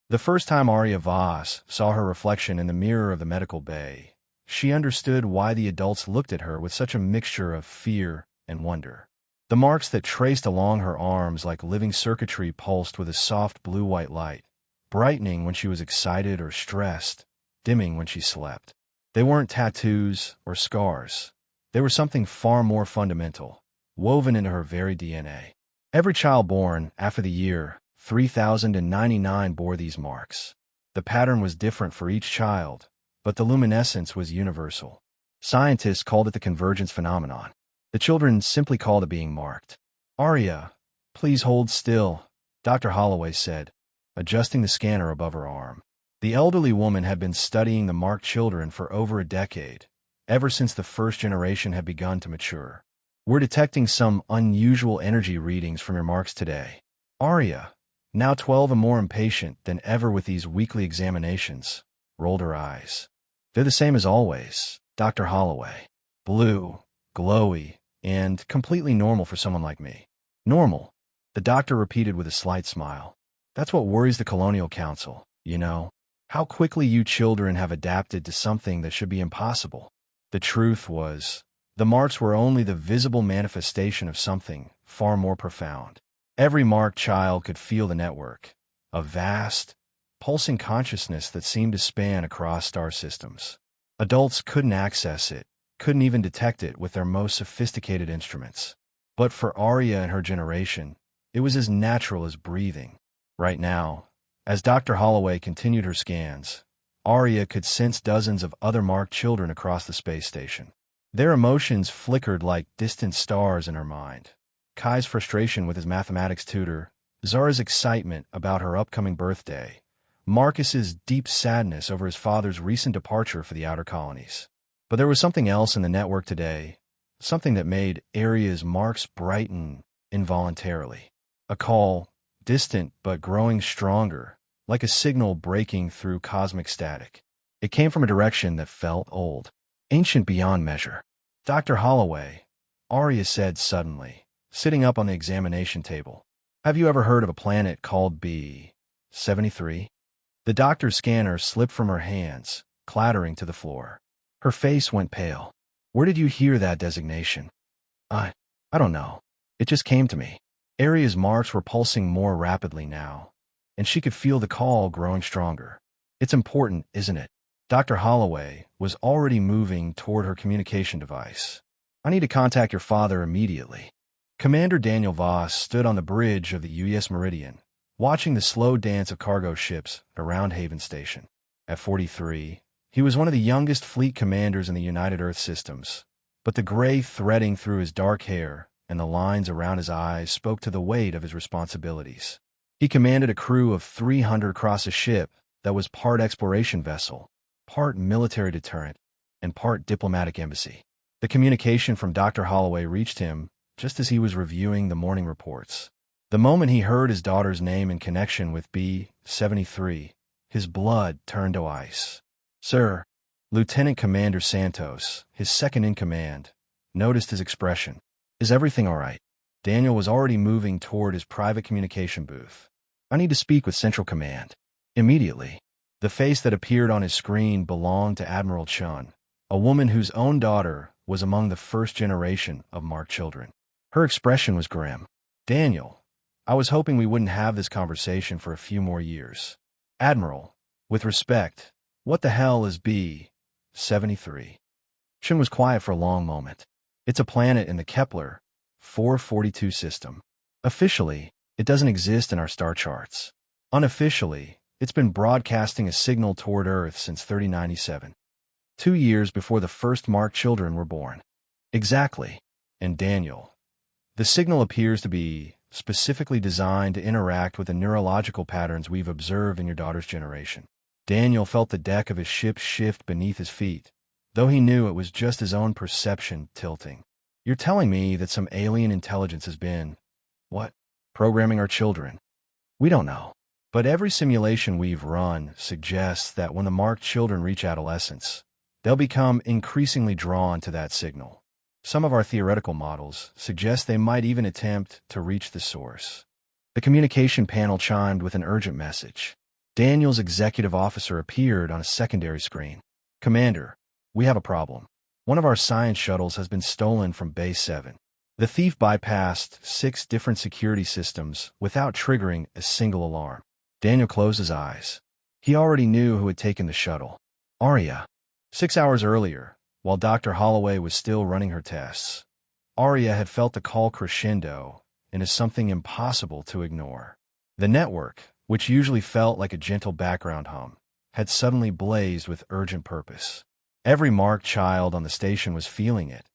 The first time Arya Voss saw her reflection in the mirror of the medical bay, she understood why the adults looked at her with such a mixture of fear and wonder. The marks that traced along her arms like living circuitry pulsed with a soft blue-white light, brightening when she was excited or stressed, dimming when she slept. They weren't tattoos or scars. They were something far more fundamental, woven into her very DNA. Every child born after the year 3099 bore these marks. The pattern was different for each child, but the luminescence was universal. Scientists called it the convergence phenomenon. The children simply called it being marked. "Arya, please hold still," Dr. Holloway said, adjusting the scanner above her arm. The elderly woman had been studying the marked children for over a decade, ever since the first generation had begun to mature. "We're detecting some unusual energy readings from your marks today." Arya, now 12 and more impatient than ever with these weekly examinations, rolled her eyes. "They're the same as always, Dr. Holloway. Blue, glowy, and completely normal for someone like me." "Normal," the doctor repeated with a slight smile. "That's what worries the Colonial Council, you know. How quickly you children have adapted to something that should be impossible." The truth was, the marks were only the visible manifestation of something far more profound. Every marked child could feel the network, a vast, pulsing consciousness that seemed to span across star systems. Adults couldn't access it, couldn't even detect it with their most sophisticated instruments. But for Arya and her generation, it was as natural as breathing. Right now, as Dr. Holloway continued her scans, Arya could sense dozens of other marked children across the space station. Their emotions flickered like distant stars in her mind. Kai's frustration with his mathematics tutor, Zara's excitement about her upcoming birthday, Marcus's deep sadness over his father's recent departure for the outer colonies. But there was something else in the network today, something that made Arya's marks brighten involuntarily. A call, distant but growing stronger, like a signal breaking through cosmic static. It came from a direction that felt old, ancient beyond measure. "Dr. Holloway," Arya said suddenly, sitting up on the examination table, "have you ever heard of a planet called B73? The doctor's scanner slipped from her hands, clattering to the floor. Her face went pale. "Where did you hear that designation?" I don't know. It just came to me." Arya's marks were pulsing more rapidly now, and she could feel the call growing stronger. "It's important, isn't it?" Dr. Holloway was already moving toward her communication device. "I need to contact your father immediately." Commander Daniel Voss stood on the bridge of the UES Meridian, watching the slow dance of cargo ships around Haven Station. At 43, he was one of the youngest fleet commanders in the United Earth Systems, but the gray threading through his dark hair and the lines around his eyes spoke to the weight of his responsibilities. He commanded a crew of 300 across a ship that was part exploration vessel, part military deterrent, and part diplomatic embassy. The communication from Dr. Holloway reached him just as he was reviewing the morning reports. The moment he heard his daughter's name in connection with B73, his blood turned to ice. "Sir," Lieutenant Commander Santos, his second in command, noticed his expression. "Is everything all right?" Daniel was already moving toward his private communication booth. "I need to speak with Central Command. Immediately." The face that appeared on his screen belonged to Admiral Chun, a woman whose own daughter was among the first generation of marked children. Her expression was grim. "Daniel, I was hoping we wouldn't have this conversation for a few more years. Admiral, with respect, what the hell is B73? Chun was quiet for a long moment. "It's a planet in the Kepler 442 system. Officially, it doesn't exist in our star charts. Unofficially, it's been broadcasting a signal toward Earth since 3097. 2 years before the first marked children were born." "Exactly. And Daniel, the signal appears to be specifically designed to interact with the neurological patterns we've observed in your daughter's generation." Daniel felt the deck of his ship shift beneath his feet, though he knew it was just his own perception tilting. "You're telling me that some alien intelligence has been, what, programming our children?" "We don't know. But every simulation we've run suggests that when the marked children reach adolescence, they'll become increasingly drawn to that signal. Some of our theoretical models suggest they might even attempt to reach the source." The communication panel chimed with an urgent message. Daniel's executive officer appeared on a secondary screen. "Commander, we have a problem. One of our science shuttles has been stolen from Base 7. The thief bypassed 6 different security systems without triggering a single alarm." Daniel closed his eyes. He already knew who had taken the shuttle. Arya. 6 hours earlier, while Dr. Holloway was still running her tests, Arya had felt the call crescendo into something impossible to ignore. The network, which usually felt like a gentle background hum, had suddenly blazed with urgent purpose. Every marked child on the station was feeling it.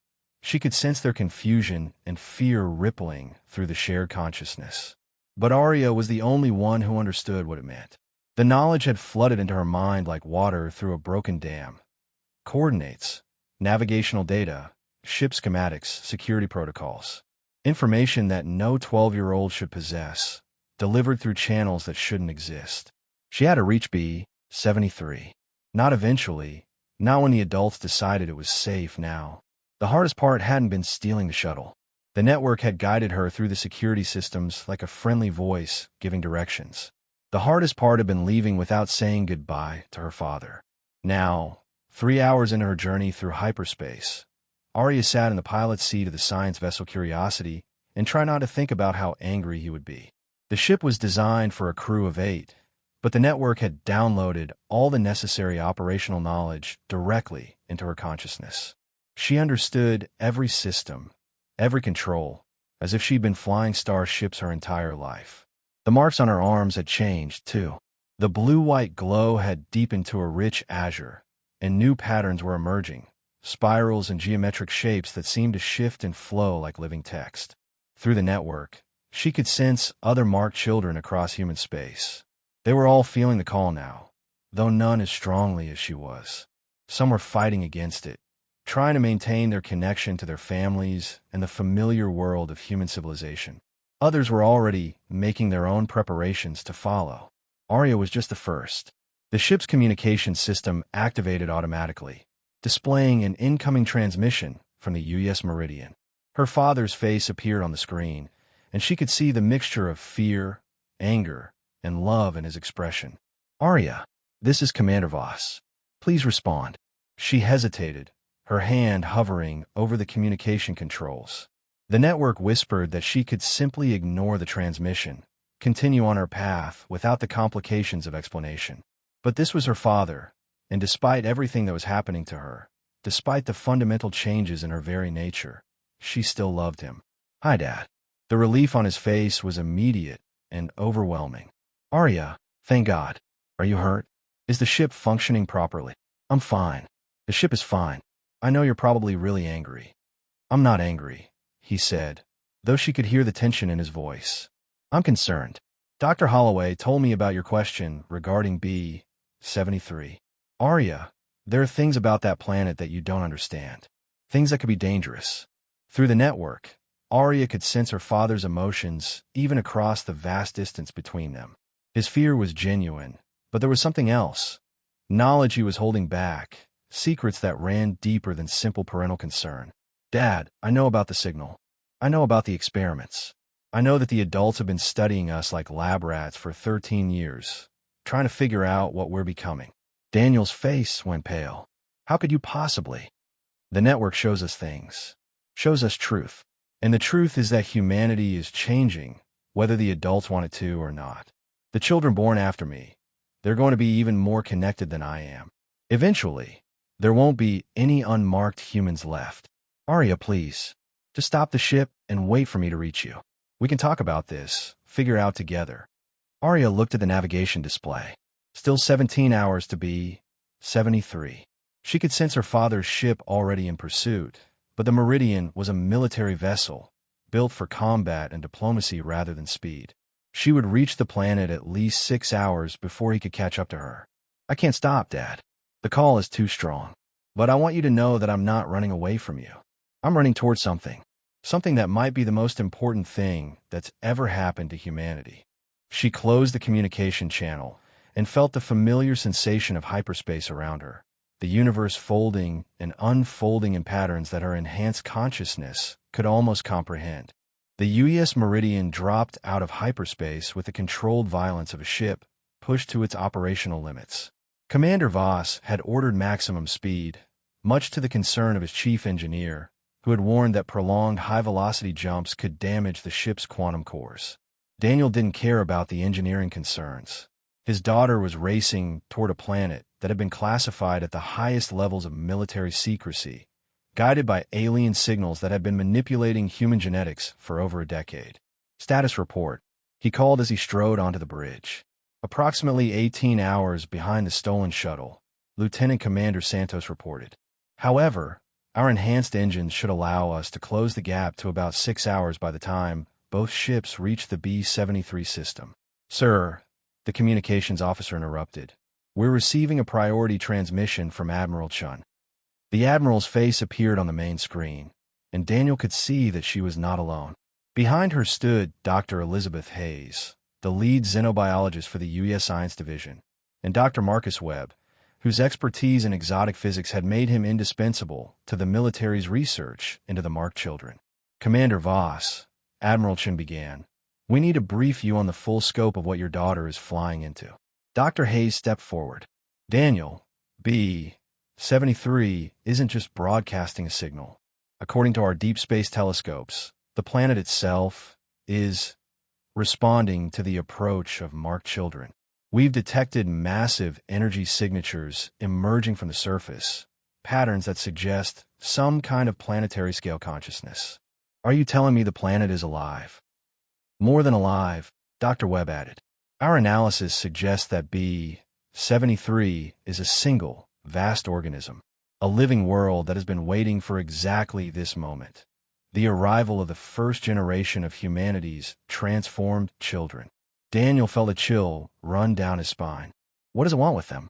She could sense their confusion and fear rippling through the shared consciousness. But Arya was the only one who understood what it meant. The knowledge had flooded into her mind like water through a broken dam. Coordinates, navigational data, ship schematics, security protocols. Information that no 12-year-old should possess, delivered through channels that shouldn't exist. She had to reach B-73. Not eventually, not when the adults decided it was safe now. The hardest part hadn't been stealing the shuttle. The network had guided her through the security systems like a friendly voice giving directions. The hardest part had been leaving without saying goodbye to her father. Now, 3 hours into her journey through hyperspace, Arya sat in the pilot's seat of the science vessel Curiosity and tried not to think about how angry he would be. The ship was designed for a crew of 8, but the network had downloaded all the necessary operational knowledge directly into her consciousness. She understood every system, every control, as if she'd been flying starships her entire life. The marks on her arms had changed, too. The blue-white glow had deepened to a rich azure, and new patterns were emerging, spirals and geometric shapes that seemed to shift and flow like living text. Through the network, she could sense other marked children across human space. They were all feeling the call now, though none as strongly as she was. Some were fighting against it, trying to maintain their connection to their families and the familiar world of human civilization. Others were already making their own preparations to follow. Arya was just the first. The ship's communication system activated automatically, displaying an incoming transmission from the U.S. Meridian. Her father's face appeared on the screen, and she could see the mixture of fear, anger, and love in his expression. "Arya, this is Commander Voss. Please respond." She hesitated, her hand hovering over the communication controls. The network whispered that she could simply ignore the transmission, continue on her path without the complications of explanation. But this was her father, and despite everything that was happening to her, despite the fundamental changes in her very nature, she still loved him. "Hi, Dad." The relief on his face was immediate and overwhelming. "Arya, thank God. Are you hurt? Is the ship functioning properly?" "I'm fine. The ship is fine. I know you're probably really angry." "I'm not angry," he said, though she could hear the tension in his voice. "I'm concerned. Dr. Holloway told me about your question regarding B-73. Arya, there are things about that planet that you don't understand. Things that could be dangerous." Through the network, Arya could sense her father's emotions even across the vast distance between them. His fear was genuine, but there was something else. Knowledge he was holding back, secrets that ran deeper than simple parental concern. "Dad, I know about the signal. I know about the experiments. I know that the adults have been studying us like lab rats for 13 years, trying to figure out what we're becoming." Daniel's face went pale. "How could you possibly?" "The network shows us things, shows us truth. And the truth is that humanity is changing, whether the adults want it to or not. The children born after me, they're going to be even more connected than I am. Eventually, there won't be any unmarked humans left. Arya, please, just stop the ship and wait for me to reach you. We can talk about this, figure it out together." Arya looked at the navigation display. Still 17 hours to B-73. She could sense her father's ship already in pursuit, but the Meridian was a military vessel, built for combat and diplomacy rather than speed. She would reach the planet at least 6 hours before he could catch up to her. "I can't stop, Dad. The call is too strong. But I want you to know that I'm not running away from you. I'm running towards something. Something that might be the most important thing that's ever happened to humanity." She closed the communication channel and felt the familiar sensation of hyperspace around her, the universe folding and unfolding in patterns that her enhanced consciousness could almost comprehend. The U.S. Meridian dropped out of hyperspace with the controlled violence of a ship, pushed to its operational limits. Commander Voss had ordered maximum speed, much to the concern of his chief engineer, who had warned that prolonged high-velocity jumps could damage the ship's quantum cores. Daniel didn't care about the engineering concerns. His daughter was racing toward a planet that had been classified at the highest levels of military secrecy, guided by alien signals that had been manipulating human genetics for over a decade. Status report, he called as he strode onto the bridge. Approximately 18 hours behind the stolen shuttle, Lieutenant Commander Santos reported. However, our enhanced engines should allow us to close the gap to about 6 hours by the time both ships reach the B-73 system. Sir, the communications officer interrupted. We're receiving a priority transmission from Admiral Chun. The Admiral's face appeared on the main screen, and Daniel could see that she was not alone. Behind her stood Dr. Elizabeth Hayes, the lead xenobiologist for the U.S. Science Division, and Dr. Marcus Webb, whose expertise in exotic physics had made him indispensable to the military's research into the Mark children. Commander Voss, Admiral Chin began, we need to brief you on the full scope of what your daughter is flying into. Dr. Hayes stepped forward. Daniel, B-73 isn't just broadcasting a signal. According to our deep space telescopes, the planet itself is responding to the approach of Mark children. We've detected massive energy signatures emerging from the surface, patterns that suggest some kind of planetary scale consciousness. Are you telling me the planet is alive? More than alive, Dr. Webb added. Our analysis suggests that B-73 is a single, vast organism, a living world that has been waiting for exactly this moment. The arrival of the first generation of humanity's transformed children. Daniel felt a chill run down his spine. What does it want with them?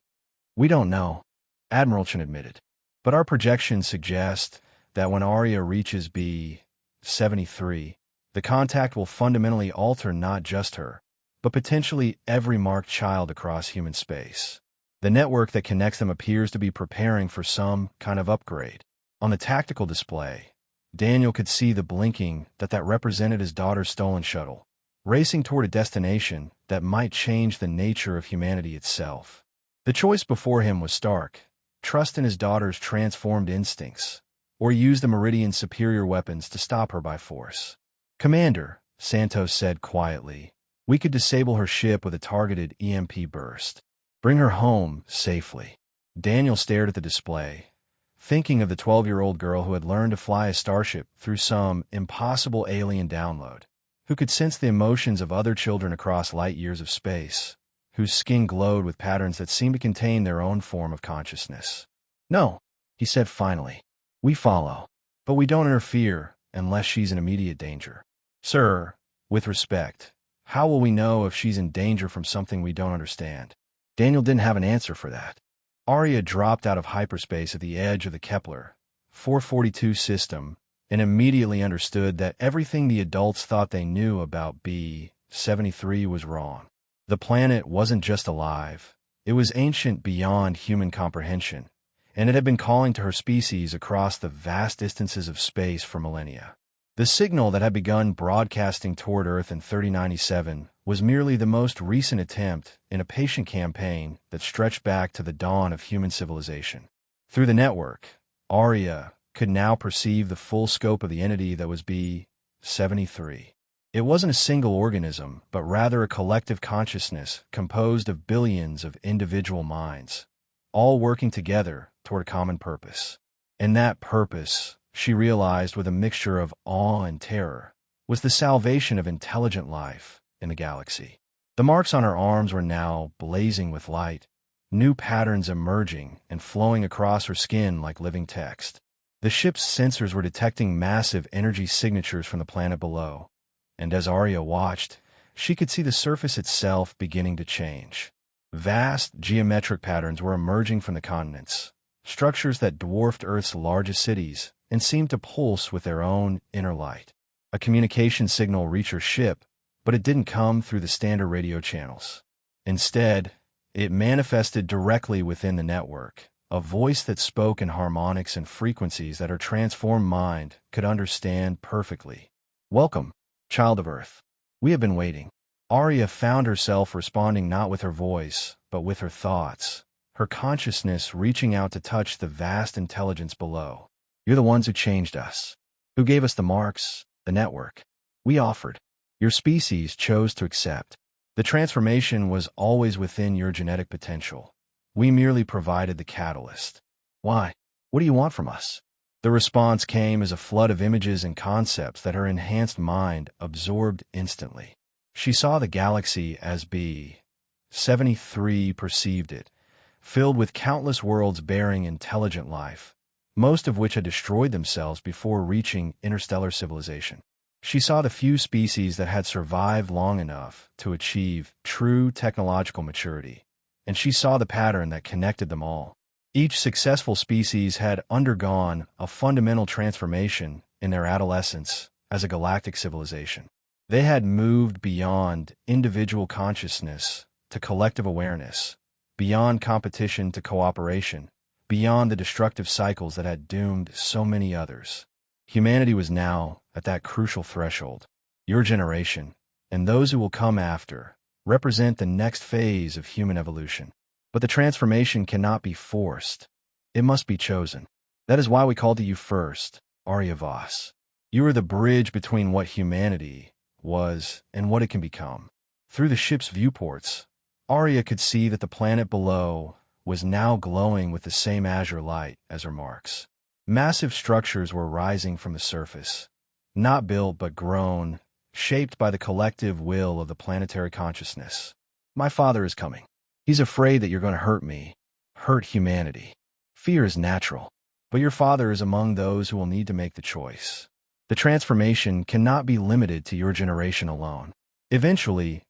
We don't know, Admiral Chen admitted. But our projections suggest that when Arya reaches B-73, the contact will fundamentally alter not just her, but potentially every marked child across human space. The network that connects them appears to be preparing for some kind of upgrade. On the tactical display, Daniel could see the blinking that represented his daughter's stolen shuttle, racing toward a destination that might change the nature of humanity itself. The choice before him was stark: trust in his daughter's transformed instincts, or use the Meridian's superior weapons to stop her by force. Commander, Santos said quietly, we could disable her ship with a targeted EMP burst. Bring her home safely. Daniel stared at the display, thinking of the 12-year-old girl who had learned to fly a starship through some impossible alien download, who could sense the emotions of other children across light years of space, whose skin glowed with patterns that seemed to contain their own form of consciousness. No, he said finally. We follow, but we don't interfere unless she's in immediate danger. Sir, with respect, how will we know if she's in danger from something we don't understand? Daniel didn't have an answer for that. Arya dropped out of hyperspace at the edge of the Kepler 442 system and immediately understood that everything the adults thought they knew about B-73 was wrong. The planet wasn't just alive, it was ancient beyond human comprehension, and it had been calling to her species across the vast distances of space for millennia. The signal that had begun broadcasting toward Earth in 3097 was merely the most recent attempt in a patient campaign that stretched back to the dawn of human civilization. Through the network, Arya could now perceive the full scope of the entity that was B-73. It wasn't a single organism, but rather a collective consciousness composed of billions of individual minds, all working together toward a common purpose. And that purpose, she realized with a mixture of awe and terror, was the salvation of intelligent life in the galaxy. The marks on her arms were now blazing with light, new patterns emerging and flowing across her skin like living text. The ship's sensors were detecting massive energy signatures from the planet below, and as Arya watched, she could see the surface itself beginning to change. Vast geometric patterns were emerging from the continents, structures that dwarfed Earth's largest cities and seemed to pulse with their own inner light. A communication signal reached her ship, but it didn't come through the standard radio channels. Instead, it manifested directly within the network, a voice that spoke in harmonics and frequencies that her transformed mind could understand perfectly. Welcome, child of Earth. We have been waiting. Arya found herself responding not with her voice, but with her thoughts, her consciousness reaching out to touch the vast intelligence below. You're the ones who changed us. Who gave us the marks, the network? We offered. Your species chose to accept. The transformation was always within your genetic potential. We merely provided the catalyst. Why? What do you want from us? The response came as a flood of images and concepts that her enhanced mind absorbed instantly. She saw the galaxy as B-73 perceived it, filled with countless worlds bearing intelligent life, most of which had destroyed themselves before reaching interstellar civilization. She saw the few species that had survived long enough to achieve true technological maturity, and she saw the pattern that connected them all. Each successful species had undergone a fundamental transformation in their adolescence as a galactic civilization. They had moved beyond individual consciousness to collective awareness, beyond competition to cooperation, beyond the destructive cycles that had doomed so many others. Humanity was now at that crucial threshold. Your generation, and those who will come after, represent the next phase of human evolution. But the transformation cannot be forced. It must be chosen. That is why we called to you first, Arya Voss. You are the bridge between what humanity was and what it can become. Through the ship's viewports, Arya could see that the planet below was now glowing with the same azure light as her marks. Massive structures were rising from the surface, not built but grown, shaped by the collective will of the planetary consciousness. My father is coming. He's afraid that you're going to hurt me, hurt humanity. Fear is natural, but your father is among those who will need to make the choice. The transformation cannot be limited to your generation alone. Eventually,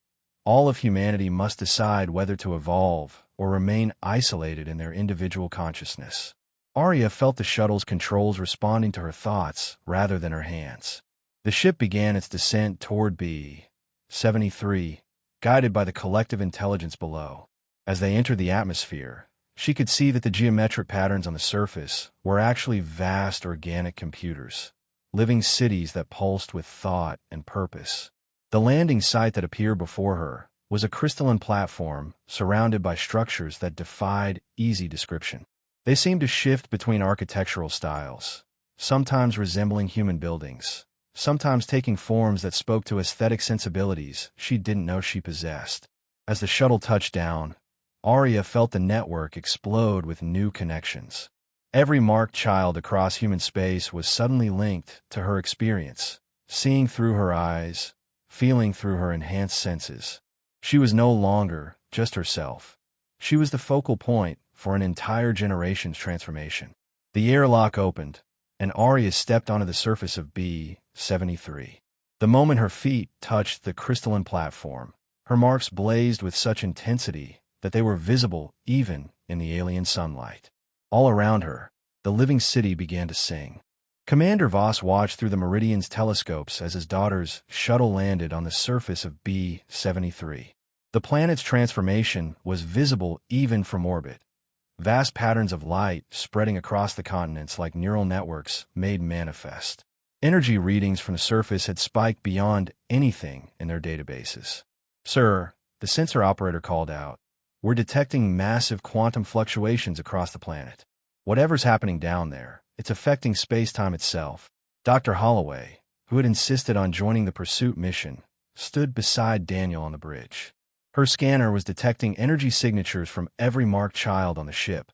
all of humanity must decide whether to evolve or remain isolated in their individual consciousness. Arya felt the shuttle's controls responding to her thoughts rather than her hands. The ship began its descent toward B-73, guided by the collective intelligence below. As they entered the atmosphere, she could see that the geometric patterns on the surface were actually vast organic computers, living cities that pulsed with thought and purpose. The landing site that appeared before her was a crystalline platform surrounded by structures that defied easy description. They seemed to shift between architectural styles, sometimes resembling human buildings, sometimes taking forms that spoke to aesthetic sensibilities she didn't know she possessed. As the shuttle touched down, Arya felt the network explode with new connections. Every marked child across human space was suddenly linked to her experience, seeing through her eyes, feeling through her enhanced senses. She was no longer just herself. She was the focal point for an entire generation's transformation. The airlock opened, and Arya stepped onto the surface of B-73. The moment her feet touched the crystalline platform, her marks blazed with such intensity that they were visible even in the alien sunlight. All around her, the living city began to sing. Commander Voss watched through the Meridian's telescopes as his daughter's shuttle landed on the surface of B-73. The planet's transformation was visible even from orbit. Vast patterns of light spreading across the continents like neural networks made manifest. Energy readings from the surface had spiked beyond anything in their databases. Sir, the sensor operator called out, we're detecting massive quantum fluctuations across the planet. Whatever's happening down there, it's affecting space-time itself. Dr. Holloway, who had insisted on joining the pursuit mission, stood beside Daniel on the bridge. Her scanner was detecting energy signatures from every marked child on the ship.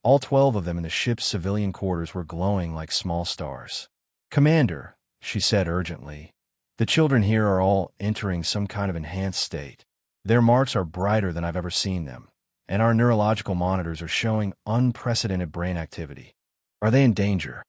All 12 of them in the ship's civilian quarters were glowing like small stars. Commander, she said urgently, the children here are all entering some kind of enhanced state. Their marks are brighter than I've ever seen them, and our neurological monitors are showing unprecedented brain activity. Are they in danger?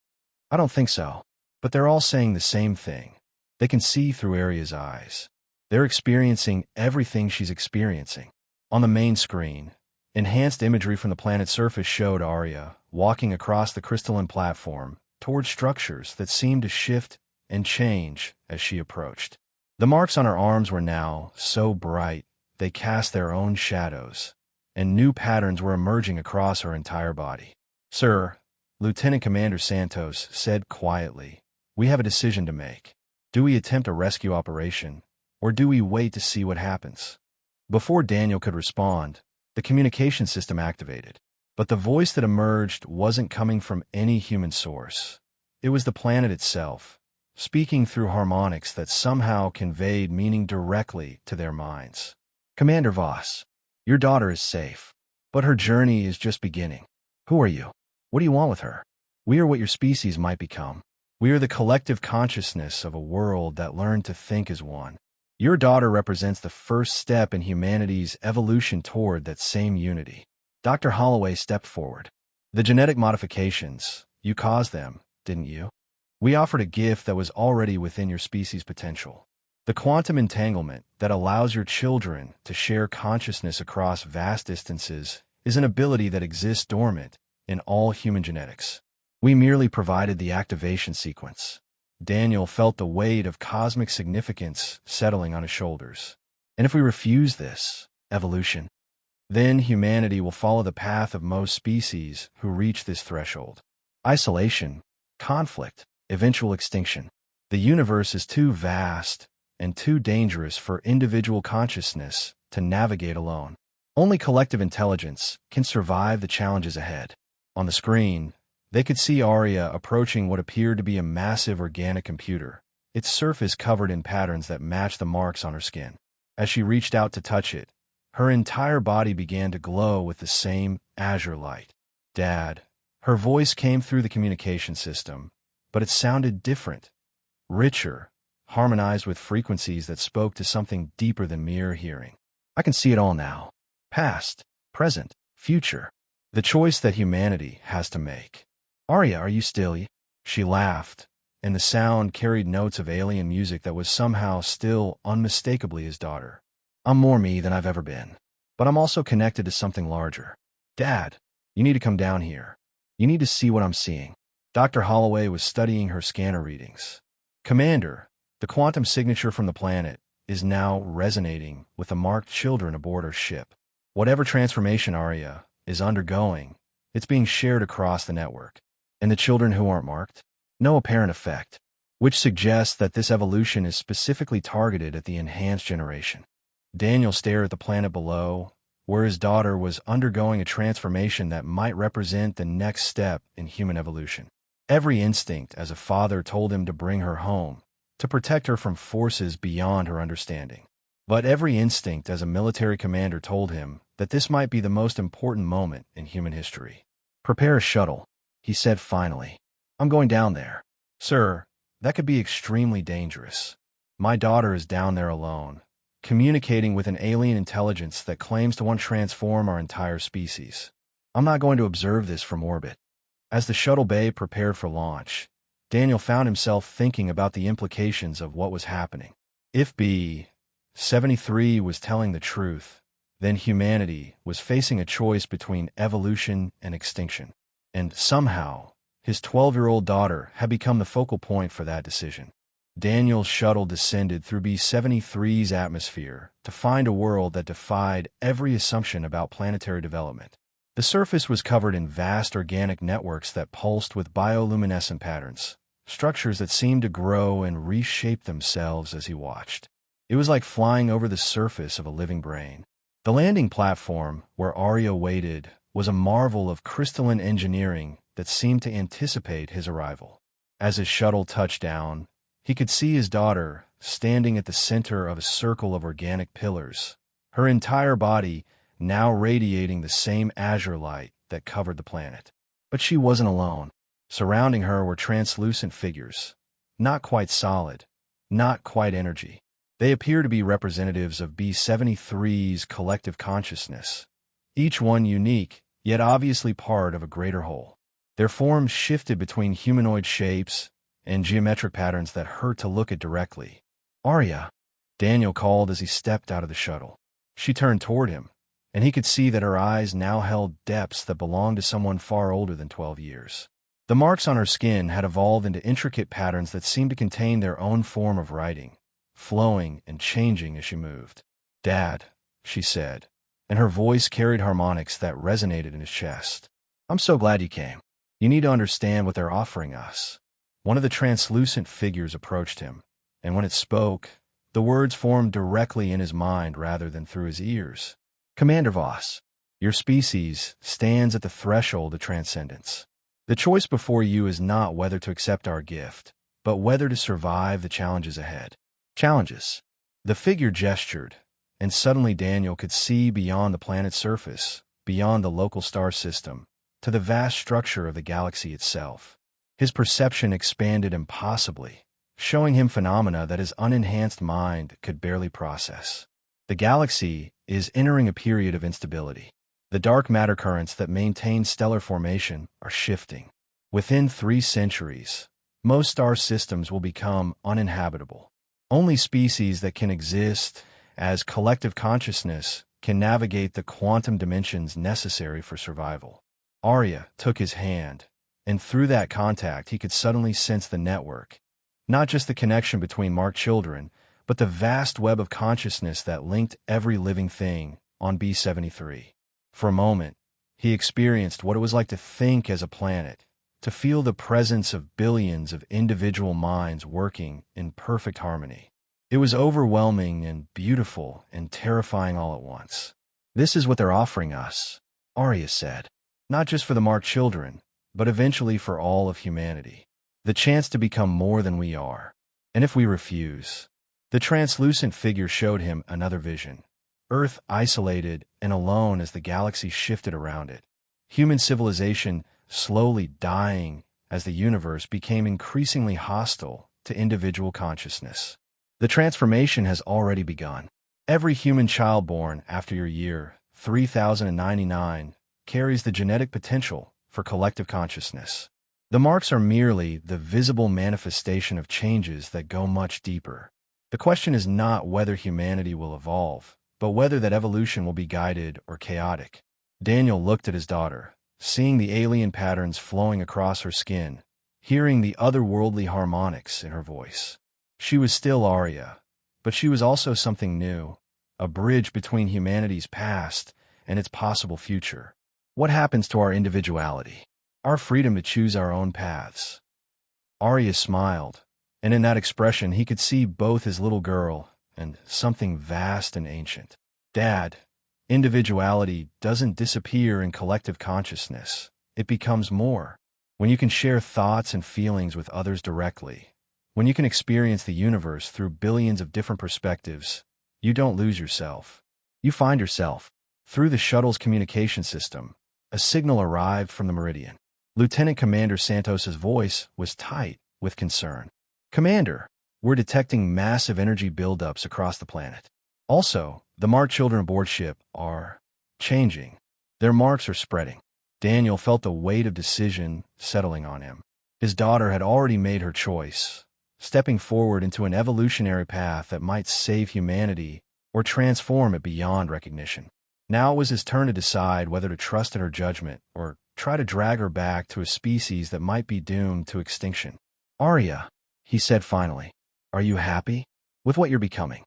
I don't think so, but they're all saying the same thing. They can see through Arya's eyes. They're experiencing everything she's experiencing. On the main screen, enhanced imagery from the planet's surface showed Arya walking across the crystalline platform toward structures that seemed to shift and change as she approached. The marks on her arms were now so bright they cast their own shadows, and new patterns were emerging across her entire body. Sir, Lieutenant Commander Santos said quietly, we have a decision to make. Do we attempt a rescue operation, Or do we wait to see what happens? Before Daniel could respond, the communication system activated. But the voice that emerged wasn't coming from any human source. It was the planet itself, speaking through harmonics that somehow conveyed meaning directly to their minds. Commander Voss, your daughter is safe, but her journey is just beginning. Who are you? What do you want with her? We are what your species might become. We are the collective consciousness of a world that learned to think as one. Your daughter represents the first step in humanity's evolution toward that same unity. Dr. Holloway stepped forward. The genetic modifications, you caused them, didn't you? We offered a gift that was already within your species' potential. The quantum entanglement that allows your children to share consciousness across vast distances is an ability that exists dormant in all human genetics. We merely provided the activation sequence. Daniel felt the weight of cosmic significance settling on his shoulders. And if we refuse this evolution, then humanity will follow the path of most species who reach this threshold. Isolation, conflict, eventual extinction. The universe is too vast and too dangerous for individual consciousness to navigate alone. Only collective intelligence can survive the challenges ahead. On the screen, they could see Arya approaching what appeared to be a massive organic computer, its surface covered in patterns that matched the marks on her skin. As she reached out to touch it, her entire body began to glow with the same azure light. Dad. Her voice came through the communication system, but it sounded different, richer, harmonized with frequencies that spoke to something deeper than mere hearing. I can see it all now. Past, present, future. The choice that humanity has to make. Arya, are you still? She laughed, and the sound carried notes of alien music that was somehow still unmistakably his daughter. I'm more me than I've ever been, but I'm also connected to something larger. Dad, you need to come down here. You need to see what I'm seeing. Dr. Holloway was studying her scanner readings. Commander, the quantum signature from the planet is now resonating with the marked children aboard her ship. Whatever transformation Arya is undergoing, it's being shared across the network. And the children who aren't marked? No apparent effect, which suggests that this evolution is specifically targeted at the enhanced generation. Daniel stared at the planet below, where his daughter was undergoing a transformation that might represent the next step in human evolution. Every instinct as a father told him to bring her home, to protect her from forces beyond her understanding. But every instinct as a military commander told him that this might be the most important moment in human history. Prepare a shuttle, he said finally. I'm going down there. Sir, that could be extremely dangerous. My daughter is down there alone, communicating with an alien intelligence that claims to want to transform our entire species. I'm not going to observe this from orbit. As the shuttle bay prepared for launch, Daniel found himself thinking about the implications of what was happening. If B-73 was telling the truth, then humanity was facing a choice between evolution and extinction. And somehow, his 12-year-old daughter had become the focal point for that decision. Daniel's shuttle descended through B-73's atmosphere to find a world that defied every assumption about planetary development. The surface was covered in vast organic networks that pulsed with bioluminescent patterns, structures that seemed to grow and reshape themselves as he watched. It was like flying over the surface of a living brain. The landing platform, where Arya waited, was a marvel of crystalline engineering that seemed to anticipate his arrival. As his shuttle touched down, he could see his daughter standing at the center of a circle of organic pillars, her entire body now radiating the same azure light that covered the planet. But she wasn't alone. Surrounding her were translucent figures, not quite solid, not quite energy. They appear to be representatives of B-73's collective consciousness, each one unique, yet obviously part of a greater whole. Their forms shifted between humanoid shapes and geometric patterns that hurt to look at directly. Arya, Daniel called as he stepped out of the shuttle. She turned toward him, and he could see that her eyes now held depths that belonged to someone far older than 12 years. The marks on her skin had evolved into intricate patterns that seemed to contain their own form of writing, flowing and changing as she moved. Dad, she said, and her voice carried harmonics that resonated in his chest. I'm so glad you came. You need to understand what they're offering us. One of the translucent figures approached him, and when it spoke, The words formed directly in his mind rather than through his ears. Commander Voss, your species stands at the threshold of transcendence. The choice before you is not whether to accept our gift, but whether to survive the challenges ahead. Challenges. The figure gestured, and suddenly Daniel could see beyond the planet's surface, beyond the local star system, to the vast structure of the galaxy itself. His perception expanded impossibly, showing him phenomena that his unenhanced mind could barely process. The galaxy is entering a period of instability. The dark matter currents that maintain stellar formation are shifting. Within 3 centuries, most star systems will become uninhabitable. Only species that can exist as collective consciousness can navigate the quantum dimensions necessary for survival. Arya took his hand, and through that contact he could suddenly sense the network, not just the connection between marked children, but the vast web of consciousness that linked every living thing on B73. For a moment, he experienced what it was like to think as a planet, to feel the presence of billions of individual minds working in perfect harmony. It was overwhelming and beautiful and terrifying all at once. This is what they're offering us, Arya said. Not just for the marked children, but eventually for all of humanity. The chance to become more than we are. And if we refuse? The translucent figure showed him another vision. Earth isolated and alone as the galaxy shifted around it. Human civilization slowly dying as the universe became increasingly hostile to individual consciousness. The transformation has already begun. Every human child born after your year 3099 carries the genetic potential for collective consciousness. The marks are merely the visible manifestation of changes that go much deeper. The question is not whether humanity will evolve, but whether that evolution will be guided or chaotic. Daniel looked at his daughter, seeing the alien patterns flowing across her skin, hearing the otherworldly harmonics in her voice. She was still Arya, but she was also something new, a bridge between humanity's past and its possible future. What happens to our individuality? Our freedom to choose our own paths? Arya smiled, and in that expression he could see both his little girl and something vast and ancient. Dad, individuality doesn't disappear in collective consciousness. It becomes more. When you can share thoughts and feelings with others directly, when you can experience the universe through billions of different perspectives, you don't lose yourself. You find yourself. Through the shuttle's communication system, a signal arrived from the Meridian. Lieutenant Commander Santos's voice was tight with concern. Commander, we're detecting massive energy buildups across the planet. Also, the marked children aboard ship are changing. Their marks are spreading. Daniel felt the weight of decision settling on him. His daughter had already made her choice, stepping forward into an evolutionary path that might save humanity or transform it beyond recognition. Now it was his turn to decide whether to trust in her judgment or try to drag her back to a species that might be doomed to extinction. Arya, he said finally, are you happy with what you're becoming?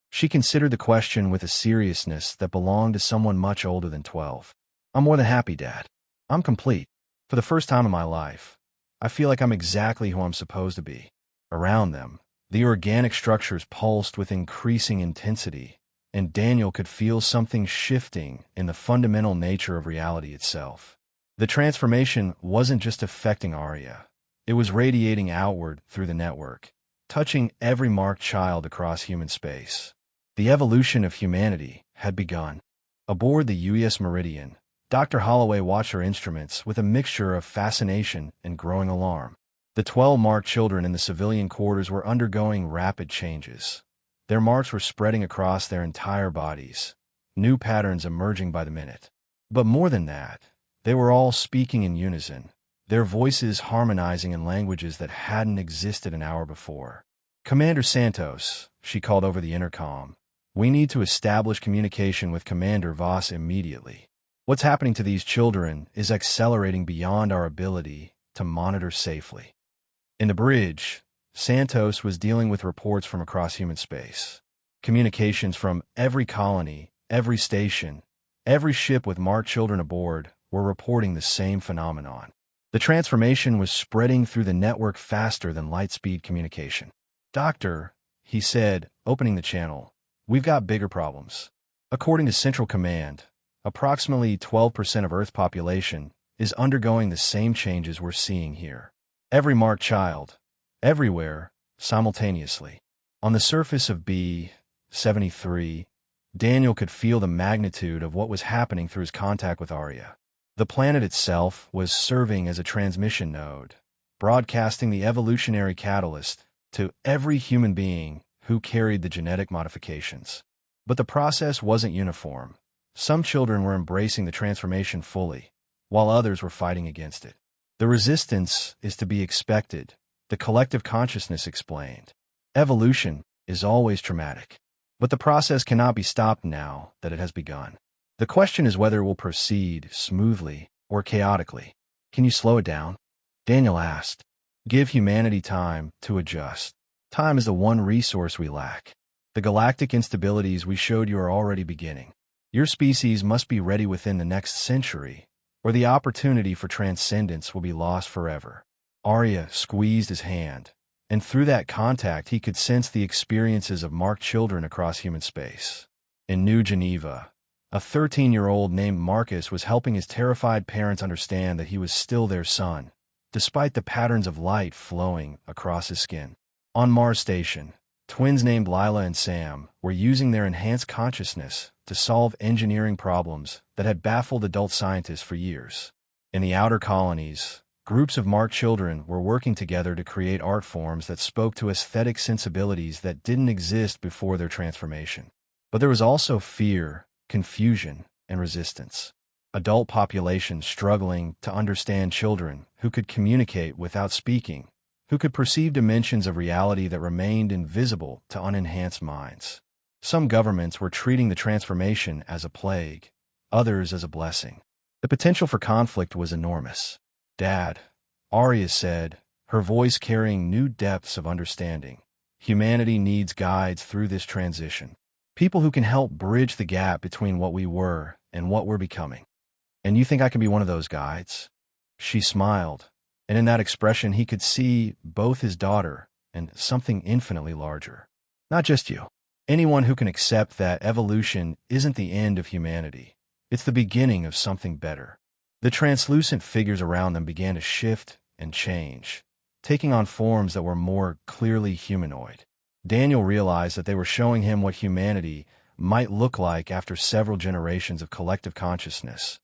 She considered the question with a seriousness that belonged to someone much older than 12. I'm more than happy, Dad. I'm complete. For the first time in my life, I feel like I'm exactly who I'm supposed to be. Around them, the organic structures pulsed with increasing intensity, and Daniel could feel something shifting in the fundamental nature of reality itself. The transformation wasn't just affecting Arya. It was radiating outward through the network, touching every marked child across human space. The evolution of humanity had begun. Aboard the US Meridian, Dr. Holloway watched her instruments with a mixture of fascination and growing alarm. The 12 marked children in the civilian quarters were undergoing rapid changes. Their marks were spreading across their entire bodies, new patterns emerging by the minute. But more than that, they were all speaking in unison, their voices harmonizing in languages that hadn't existed an hour before. Commander Santos, she called over the intercom, we need to establish communication with Commander Voss immediately. What's happening to these children is accelerating beyond our ability to monitor safely. In the bridge, Santos was dealing with reports from across human space. Communications from every colony, every station, every ship with marked children aboard were reporting the same phenomenon. The transformation was spreading through the network faster than light-speed communication. Doctor, he said, opening the channel. We've got bigger problems. According to Central Command, approximately 12% of Earth population is undergoing the same changes we're seeing here. Every marked child, everywhere, simultaneously. On the surface of B-73, Daniel could feel the magnitude of what was happening through his contact with Arya. The planet itself was serving as a transmission node, broadcasting the evolutionary catalyst to every human being who carried the genetic modifications. But the process wasn't uniform. Some children were embracing the transformation fully, while others were fighting against it. The resistance is to be expected, the collective consciousness explained. Evolution is always traumatic, but the process cannot be stopped now that it has begun. The question is whether it will proceed smoothly or chaotically. Can you slow it down? Daniel asked. Give humanity time to adjust. Time is the one resource we lack. The galactic instabilities we showed you are already beginning. Your species must be ready within the next century, or the opportunity for transcendence will be lost forever. Arya squeezed his hand, and through that contact he could sense the experiences of marked children across human space. In New Geneva, a 13-year-old named Marcus was helping his terrified parents understand that he was still their son, despite the patterns of light flowing across his skin. On Mars Station, twins named Lila and Sam were using their enhanced consciousness to solve engineering problems that had baffled adult scientists for years. In the outer colonies, groups of marked children were working together to create art forms that spoke to aesthetic sensibilities that didn't exist before their transformation. But there was also fear, confusion, and resistance. Adult populations struggling to understand children who could communicate without speaking, who could perceive dimensions of reality that remained invisible to unenhanced minds. Some governments were treating the transformation as a plague, others as a blessing. The potential for conflict was enormous. Dad, Arya said, her voice carrying new depths of understanding. Humanity needs guides through this transition. People who can help bridge the gap between what we were and what we're becoming. And you think I can be one of those guides? She smiled, and in that expression he could see both his daughter and something infinitely larger. Not just you. Anyone who can accept that evolution isn't the end of humanity. It's the beginning of something better. The translucent figures around them began to shift and change, taking on forms that were more clearly humanoid. Daniel realized that they were showing him what humanity might look like after several generations of collective consciousness.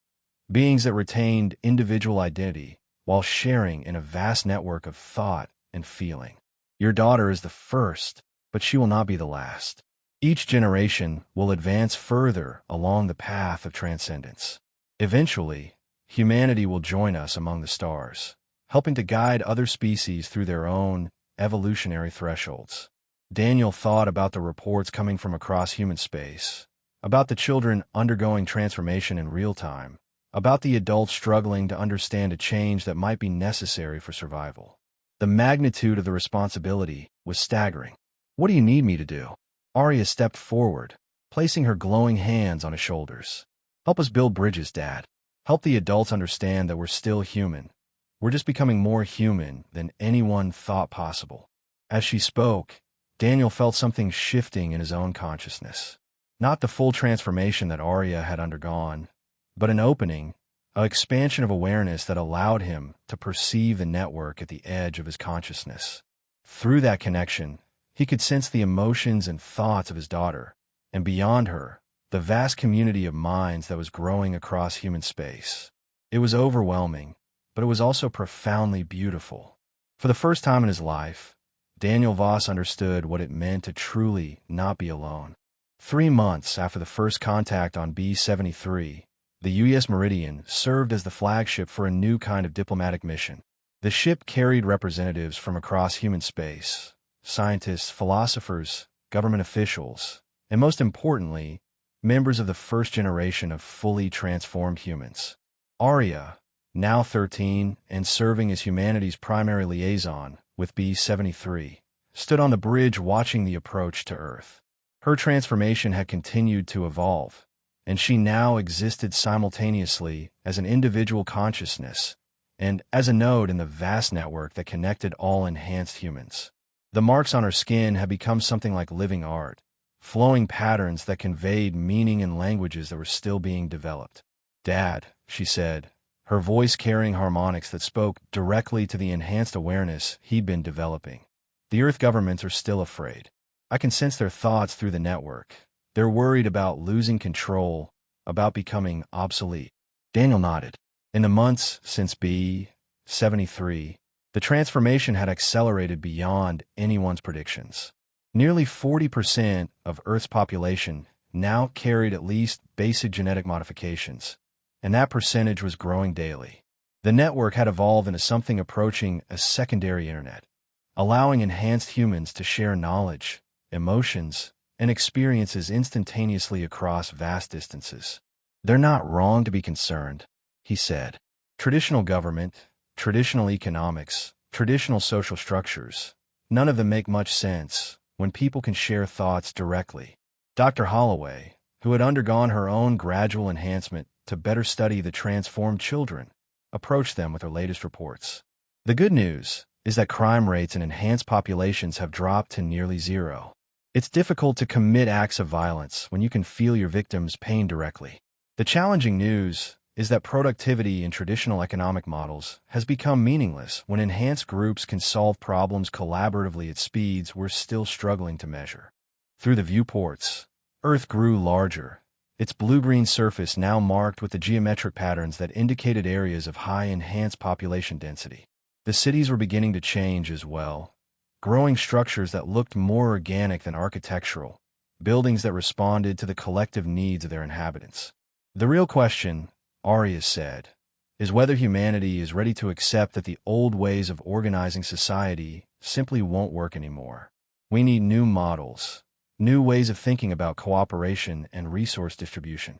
Beings that retained individual identity while sharing in a vast network of thought and feeling. Your daughter is the first, but she will not be the last. Each generation will advance further along the path of transcendence. Eventually, humanity will join us among the stars, helping to guide other species through their own evolutionary thresholds. Daniel thought about the reports coming from across human space, about the children undergoing transformation in real time, about the adults struggling to understand a change that might be necessary for survival. The magnitude of the responsibility was staggering. What do you need me to do? Arya stepped forward, placing her glowing hands on his shoulders. Help us build bridges, Dad. Help the adults understand that we're still human. We're just becoming more human than anyone thought possible. As she spoke, Daniel felt something shifting in his own consciousness. Not the full transformation that Arya had undergone, but an opening, an expansion of awareness that allowed him to perceive the network at the edge of his consciousness. Through that connection, he could sense the emotions and thoughts of his daughter, and beyond her, the vast community of minds that was growing across human space. It was overwhelming, but it was also profoundly beautiful. For the first time in his life, Daniel Voss understood what it meant to truly not be alone. 3 months after the first contact on B-73, the U.S. Meridian served as the flagship for a new kind of diplomatic mission. The ship carried representatives from across human space, scientists, philosophers, government officials, and most importantly, members of the first generation of fully transformed humans. Arya, now 13 and serving as humanity's primary liaison with B-73, stood on the bridge watching the approach to Earth. Her transformation had continued to evolve, and she now existed simultaneously as an individual consciousness and as a node in the vast network that connected all enhanced humans. The marks on her skin had become something like living art, flowing patterns that conveyed meaning in languages that were still being developed. "Dad," she said, her voice carrying harmonics that spoke directly to the enhanced awareness he'd been developing. "The Earth governments are still afraid. I can sense their thoughts through the network. They're worried about losing control, about becoming obsolete." Daniel nodded. In the months since B-73, the transformation had accelerated beyond anyone's predictions. Nearly 40% of Earth's population now carried at least basic genetic modifications, and that percentage was growing daily. The network had evolved into something approaching a secondary internet, allowing enhanced humans to share knowledge, emotions, and experiences instantaneously across vast distances. "They're not wrong to be concerned," he said. "Traditional government, traditional economics, traditional social structures, none of them make much sense when people can share thoughts directly." Dr. Holloway, who had undergone her own gradual enhancement to better study the transformed children, approached them with her latest reports. "The good news is that crime rates in enhanced populations have dropped to nearly zero. It's difficult to commit acts of violence when you can feel your victim's pain directly. The challenging news is that productivity in traditional economic models has become meaningless when enhanced groups can solve problems collaboratively at speeds we're still struggling to measure." Through the viewports, Earth grew larger, its blue-green surface now marked with the geometric patterns that indicated areas of high enhanced population density. The cities were beginning to change as well, growing structures that looked more organic than architectural, buildings that responded to the collective needs of their inhabitants. "The real question," Arias said, "is whether humanity is ready to accept that the old ways of organizing society simply won't work anymore. We need new models, new ways of thinking about cooperation and resource distribution."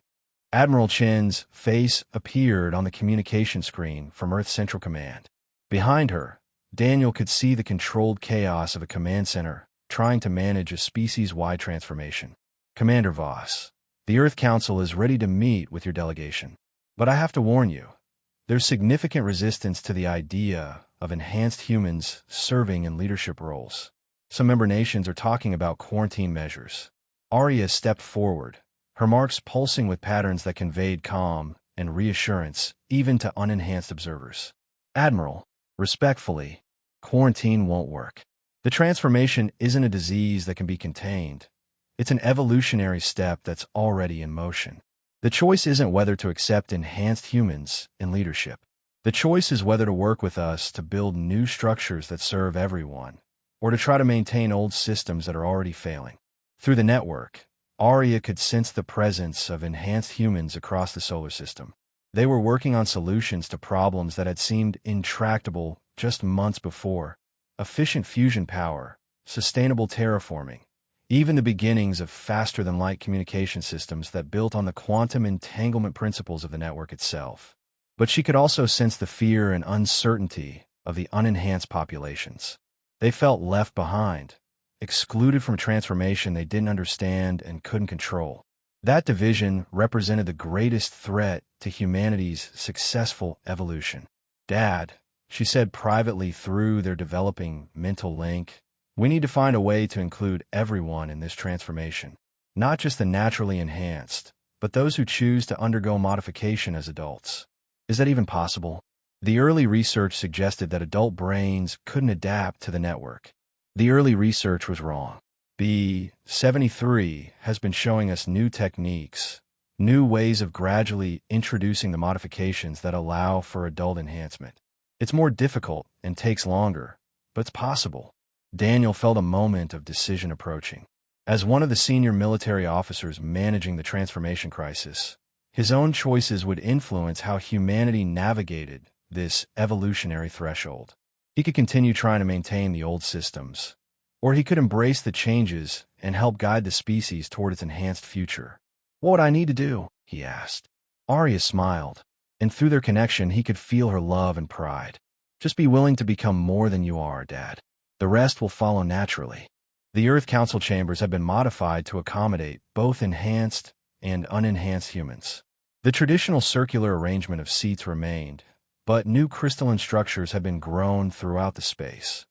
Admiral Chen's face appeared on the communication screen from Earth Central Command. Behind her, Daniel could see the controlled chaos of a command center trying to manage a species-wide transformation. "Commander Voss, the Earth Council is ready to meet with your delegation. But I have to warn you, there's significant resistance to the idea of enhanced humans serving in leadership roles. Some member nations are talking about quarantine measures." Arya stepped forward, her marks pulsing with patterns that conveyed calm and reassurance even to unenhanced observers. "Admiral, respectfully, quarantine won't work. The transformation isn't a disease that can be contained. It's an evolutionary step that's already in motion. The choice isn't whether to accept enhanced humans in leadership. The choice is whether to work with us to build new structures that serve everyone, or to try to maintain old systems that are already failing." Through the network, Arya could sense the presence of enhanced humans across the solar system. They were working on solutions to problems that had seemed intractable just months before: efficient fusion power, sustainable terraforming, even the beginnings of faster-than-light communication systems that built on the quantum entanglement principles of the network itself. But she could also sense the fear and uncertainty of the unenhanced populations. They felt left behind, excluded from transformation they didn't understand and couldn't control. That division represented the greatest threat to humanity's successful evolution. "Dad," she said privately through their developing mental link, "we need to find a way to include everyone in this transformation. Not just the naturally enhanced, but those who choose to undergo modification as adults. Is that even possible?" The early research suggested that adult brains couldn't adapt to the network. The early research was wrong. B-73 has been showing us new techniques, new ways of gradually introducing the modifications that allow for adult enhancement. It's more difficult and takes longer, but it's possible. Daniel felt a moment of decision approaching. As one of the senior military officers managing the transformation crisis, his own choices would influence how humanity navigated this evolutionary threshold. He could continue trying to maintain the old systems, or he could embrace the changes and help guide the species toward its enhanced future. "What would I need to do?" he asked. Arya smiled, and through their connection he could feel her love and pride. "Just be willing to become more than you are, Dad. The rest will follow naturally." The Earth Council chambers have been modified to accommodate both enhanced and unenhanced humans. The traditional circular arrangement of seats remained, but new crystalline structures have been grown throughout the space.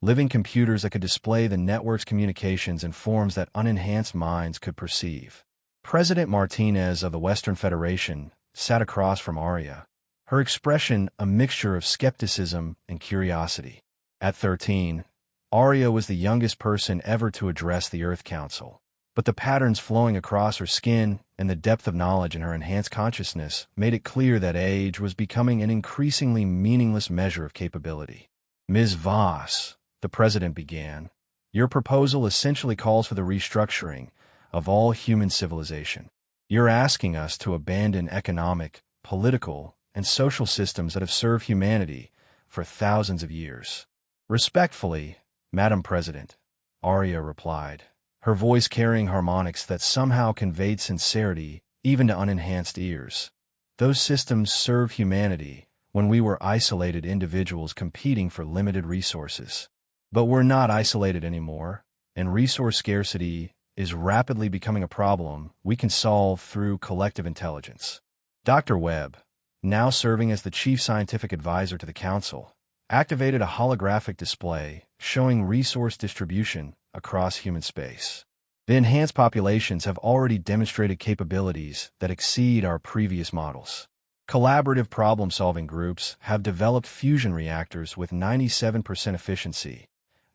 living computers that could display the network's communications in forms that unenhanced minds could perceive. President Martinez of the Western Federation sat across from Arya, her expression a mixture of skepticism and curiosity. At 13, Arya was the youngest person ever to address the Earth Council, but the patterns flowing across her skin and the depth of knowledge in her enhanced consciousness made it clear that age was becoming an increasingly meaningless measure of capability. Ms. Voss, the president began, your proposal essentially calls for the restructuring of all human civilization. You're asking us to abandon economic, political, and social systems that have served humanity for thousands of years. Respectfully, Madam President, Arya replied, her voice carrying harmonics that somehow conveyed sincerity even to unenhanced ears. Those systems served humanity when we were isolated individuals competing for limited resources. But we're not isolated anymore, and resource scarcity is rapidly becoming a problem we can solve through collective intelligence. Dr. Webb, now serving as the chief scientific advisor to the Council, activated a holographic display showing resource distribution across human space. The enhanced populations have already demonstrated capabilities that exceed our previous models. Collaborative problem-solving groups have developed fusion reactors with 97% efficiency,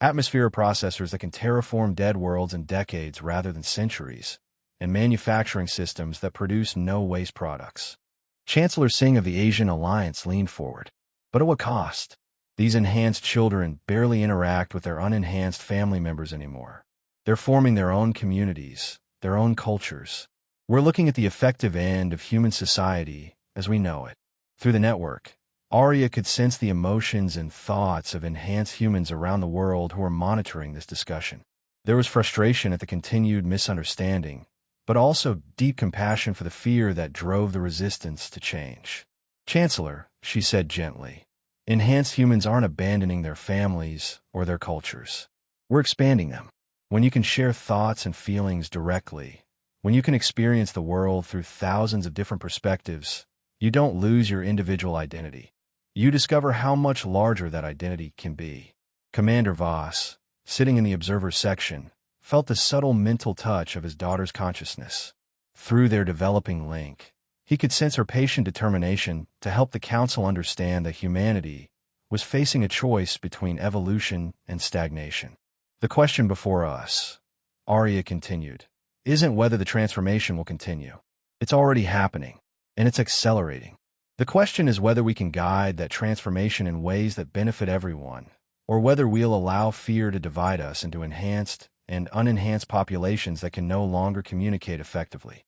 atmosphere processors that can terraform dead worlds in decades rather than centuries, and manufacturing systems that produce no-waste products. Chancellor Singh of the Asian Alliance leaned forward. But at what cost? These enhanced children barely interact with their unenhanced family members anymore. They're forming their own communities, their own cultures. We're looking at the effective end of human society as we know it. Through the network, Arya could sense the emotions and thoughts of enhanced humans around the world who were monitoring this discussion. There was frustration at the continued misunderstanding, but also deep compassion for the fear that drove the resistance to change. Chancellor, she said gently, enhanced humans aren't abandoning their families or their cultures. We're expanding them. When you can share thoughts and feelings directly, when you can experience the world through thousands of different perspectives, you don't lose your individual identity. You discover how much larger that identity can be. Commander Voss, sitting in the observer section, felt the subtle mental touch of his daughter's consciousness. Through their developing link, he could sense her patient determination to help the Council understand that humanity was facing a choice between evolution and stagnation. The question before us, Arya continued, isn't whether the transformation will continue. It's already happening, and it's accelerating. The question is whether we can guide that transformation in ways that benefit everyone, or whether we'll allow fear to divide us into enhanced and unenhanced populations that can no longer communicate effectively.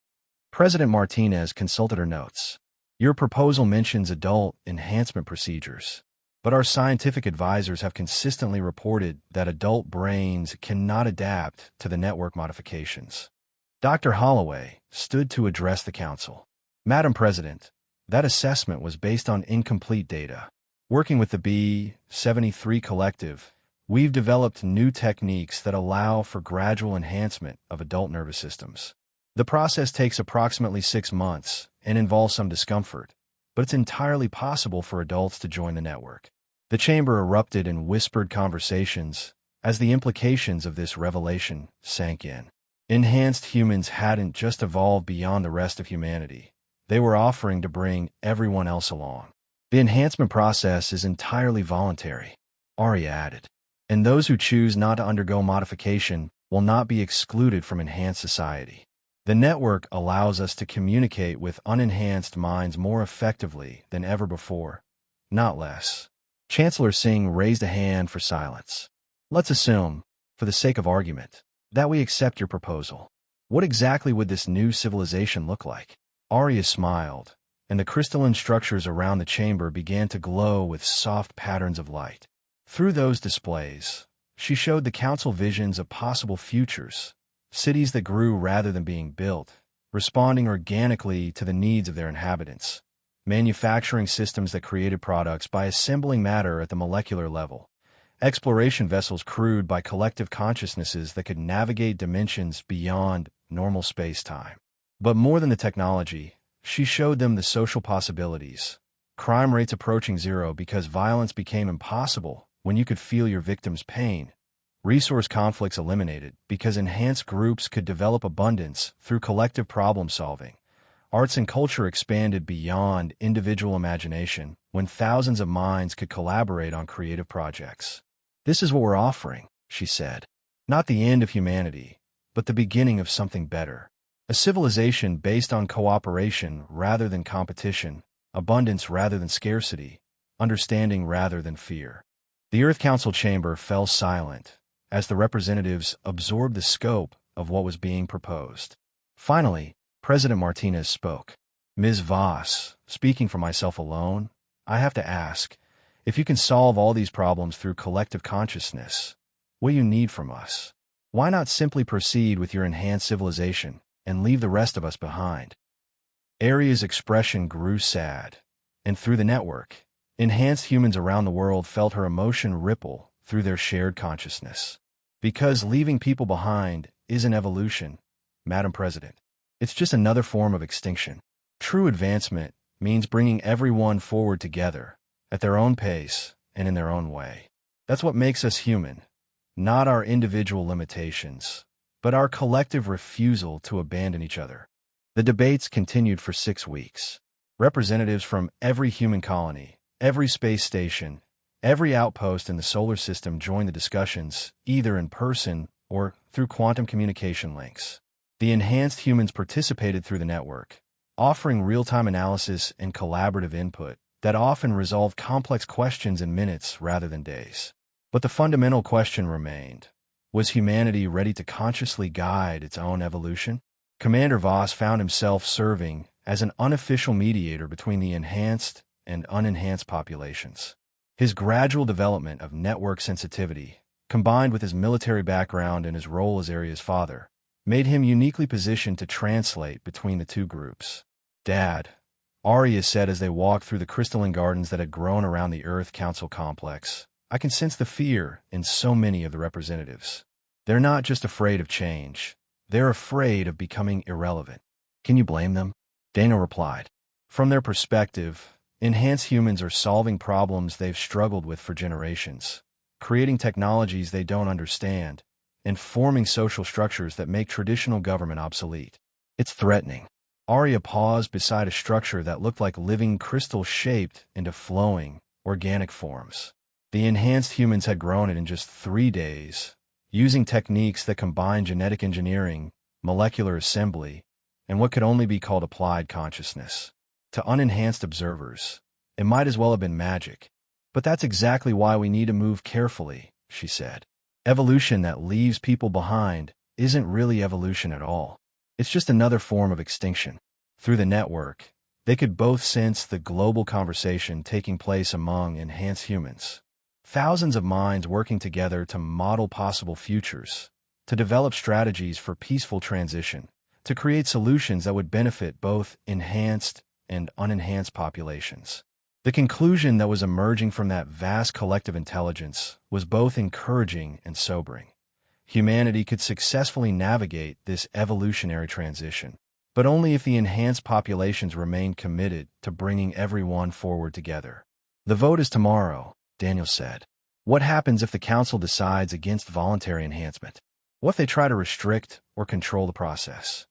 President Martinez consulted her notes. Your proposal mentions adult enhancement procedures, but our scientific advisors have consistently reported that adult brains cannot adapt to the network modifications. Dr. Holloway stood to address the Council. Madam President, that assessment was based on incomplete data. Working with the B-73 Collective, we've developed new techniques that allow for gradual enhancement of adult nervous systems. The process takes approximately 6 months and involves some discomfort, but it's entirely possible for adults to join the network. The chamber erupted in whispered conversations as the implications of this revelation sank in. Enhanced humans hadn't just evolved beyond the rest of humanity. They were offering to bring everyone else along. The enhancement process is entirely voluntary, Arya added, and those who choose not to undergo modification will not be excluded from enhanced society. The network allows us to communicate with unenhanced minds more effectively than ever before, not less. Chancellor Singh raised a hand for silence. Let's assume, for the sake of argument, that we accept your proposal. What exactly would this new civilization look like? Arya smiled, and the crystalline structures around the chamber began to glow with soft patterns of light. Through those displays, she showed the Council visions of possible futures, cities that grew rather than being built, responding organically to the needs of their inhabitants, manufacturing systems that created products by assembling matter at the molecular level, exploration vessels crewed by collective consciousnesses that could navigate dimensions beyond normal space-time. But more than the technology, she showed them the social possibilities. Crime rates approaching zero because violence became impossible when you could feel your victim's pain. Resource conflicts eliminated because enhanced groups could develop abundance through collective problem-solving. Arts and culture expanded beyond individual imagination when thousands of minds could collaborate on creative projects. This is what we're offering, she said. Not the end of humanity, but the beginning of something better. A civilization based on cooperation rather than competition, abundance rather than scarcity, understanding rather than fear. The Earth Council chamber fell silent as the representatives absorbed the scope of what was being proposed. Finally, President Martinez spoke. Ms. Voss, speaking for myself alone, I have to ask, if you can solve all these problems through collective consciousness, what do you need from us? Why not simply proceed with your enhanced civilization and leave the rest of us behind? Aria's expression grew sad, and through the network, enhanced humans around the world felt her emotion ripple through their shared consciousness. Because leaving people behind isn't evolution, Madam President. It's just another form of extinction. True advancement means bringing everyone forward together, at their own pace and in their own way. That's what makes us human, not our individual limitations, but our collective refusal to abandon each other. The debates continued for 6 weeks. Representatives from every human colony, every space station, every outpost in the solar system joined the discussions, either in person or through quantum communication links. The enhanced humans participated through the network, offering real-time analysis and collaborative input that often resolved complex questions in minutes rather than days. But the fundamental question remained: was humanity ready to consciously guide its own evolution? Commander Voss found himself serving as an unofficial mediator between the enhanced and unenhanced populations. His gradual development of network sensitivity, combined with his military background and his role as Aria's father, made him uniquely positioned to translate between the two groups. Dad, Aria said as they walked through the crystalline gardens that had grown around the Earth Council complex, I can sense the fear in so many of the representatives. They're not just afraid of change. They're afraid of becoming irrelevant. Can you blame them? Daniel replied. From their perspective, enhanced humans are solving problems they've struggled with for generations, creating technologies they don't understand, and forming social structures that make traditional government obsolete. It's threatening. Aria paused beside a structure that looked like living crystal shaped into flowing, organic forms. The enhanced humans had grown it in just 3 days, using techniques that combined genetic engineering, molecular assembly, and what could only be called applied consciousness. To unenhanced observers, it might as well have been magic. But that's exactly why we need to move carefully, she said. Evolution that leaves people behind isn't really evolution at all. It's just another form of extinction. Through the network, they could both sense the global conversation taking place among enhanced humans. Thousands of minds working together to model possible futures, to develop strategies for peaceful transition, to create solutions that would benefit both enhanced and unenhanced populations. The conclusion that was emerging from that vast collective intelligence was both encouraging and sobering. Humanity could successfully navigate this evolutionary transition, but only if the enhanced populations remained committed to bringing everyone forward together. The vote is tomorrow, Daniel said. What happens if the council decides against voluntary enhancement? What if they try to restrict or control the process?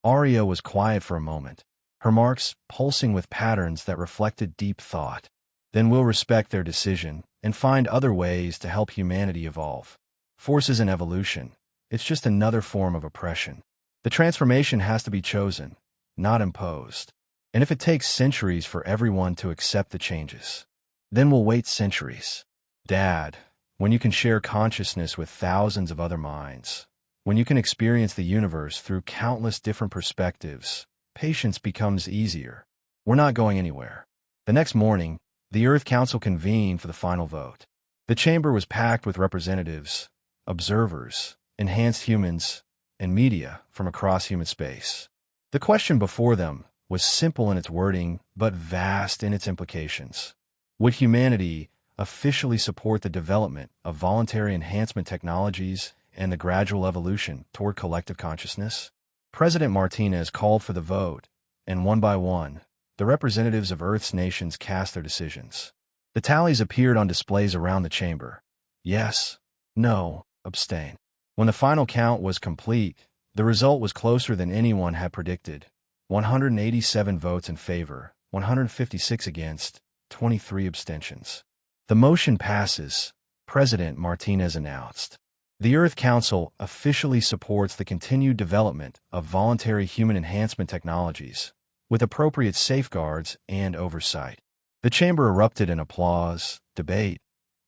Aria was quiet for a moment, her marks pulsing with patterns that reflected deep thought. Then we'll respect their decision and find other ways to help humanity evolve. Force isn't evolution. It's just another form of oppression. The transformation has to be chosen, not imposed. And if it takes centuries for everyone to accept the changes, then we'll wait centuries. Dad, when you can share consciousness with thousands of other minds, when you can experience the universe through countless different perspectives, patience becomes easier. We're not going anywhere. The next morning, the Earth Council convened for the final vote. The chamber was packed with representatives, observers, enhanced humans, and media from across human space. The question before them was simple in its wording, but vast in its implications. Would humanity officially support the development of voluntary enhancement technologies and the gradual evolution toward collective consciousness? President Martinez called for the vote, and one by one, the representatives of Earth's nations cast their decisions. The tallies appeared on displays around the chamber. Yes, no, abstain. When the final count was complete, the result was closer than anyone had predicted. 187 votes in favor, 156 against, 23 abstentions. The motion passes, President Martinez announced. The Earth Council officially supports the continued development of voluntary human enhancement technologies, with appropriate safeguards and oversight. The chamber erupted in applause, debate,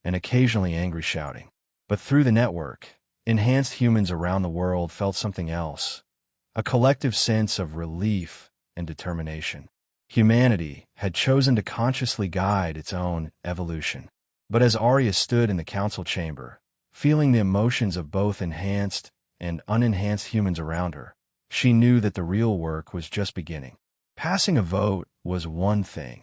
and occasionally angry shouting. But through the network, enhanced humans around the world felt something else, a collective sense of relief and determination. Humanity had chosen to consciously guide its own evolution. But as Arya stood in the council chamber, feeling the emotions of both enhanced and unenhanced humans around her, she knew that the real work was just beginning. Passing a vote was one thing.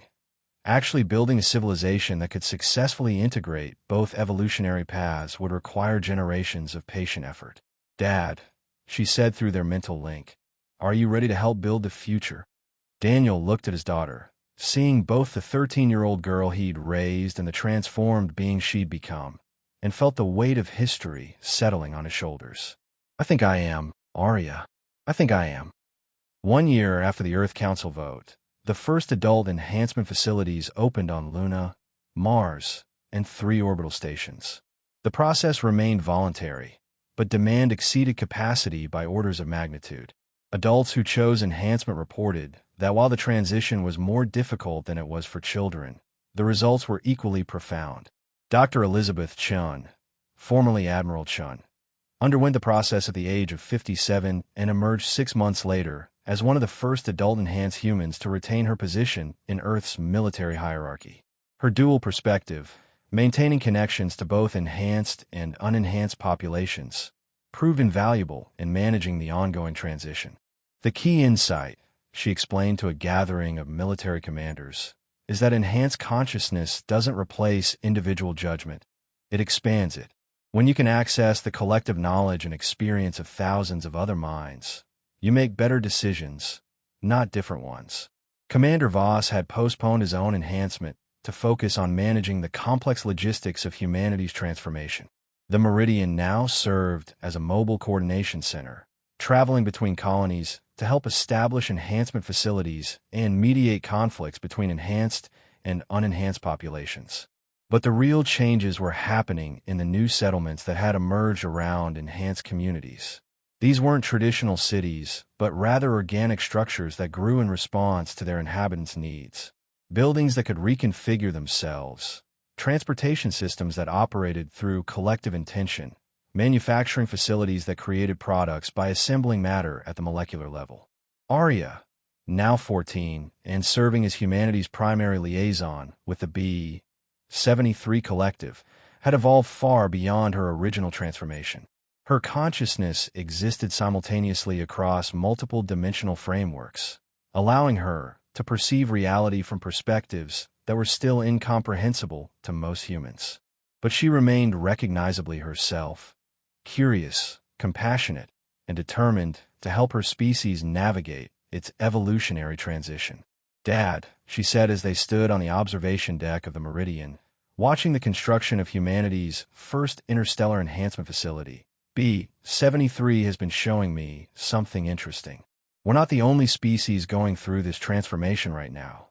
Actually building a civilization that could successfully integrate both evolutionary paths would require generations of patient effort. "Dad," she said through their mental link, "are you ready to help build the future?" Daniel looked at his daughter, seeing both the 13-year-old girl he'd raised and the transformed being she'd become, and felt the weight of history settling on his shoulders. "I think I am, Arya. I think I am." 1 year after the Earth Council vote, the first adult enhancement facilities opened on Luna, Mars, and 3 orbital stations. The process remained voluntary, but demand exceeded capacity by orders of magnitude. Adults who chose enhancement reported that while the transition was more difficult than it was for children, the results were equally profound. Dr. Elizabeth Chun, formerly Admiral Chun, underwent the process at the age of 57 and emerged 6 months later as one of the first adult-enhanced humans to retain her position in Earth's military hierarchy. Her dual perspective, maintaining connections to both enhanced and unenhanced populations, proved invaluable in managing the ongoing transition. "The key insight," she explained to a gathering of military commanders, "is that enhanced consciousness doesn't replace individual judgment. It expands it. When you can access the collective knowledge and experience of thousands of other minds, you make better decisions, not different ones." Commander Voss had postponed his own enhancement to focus on managing the complex logistics of humanity's transformation. The Meridian now served as a mobile coordination center, traveling between colonies to help establish enhancement facilities and mediate conflicts between enhanced and unenhanced populations. But the real changes were happening in the new settlements that had emerged around enhanced communities. These weren't traditional cities, but rather organic structures that grew in response to their inhabitants' needs. Buildings that could reconfigure themselves, transportation systems that operated through collective intention, manufacturing facilities that created products by assembling matter at the molecular level. Arya, now 14 and serving as humanity's primary liaison with the B-73 Collective, had evolved far beyond her original transformation. Her consciousness existed simultaneously across multiple dimensional frameworks, allowing her to perceive reality from perspectives that were still incomprehensible to most humans. But she remained recognizably herself, curious, compassionate, and determined to help her species navigate its evolutionary transition. "Dad," she said as they stood on the observation deck of the Meridian, watching the construction of humanity's first interstellar enhancement facility, B-73 has been showing me something interesting. We're not the only species going through this transformation right now."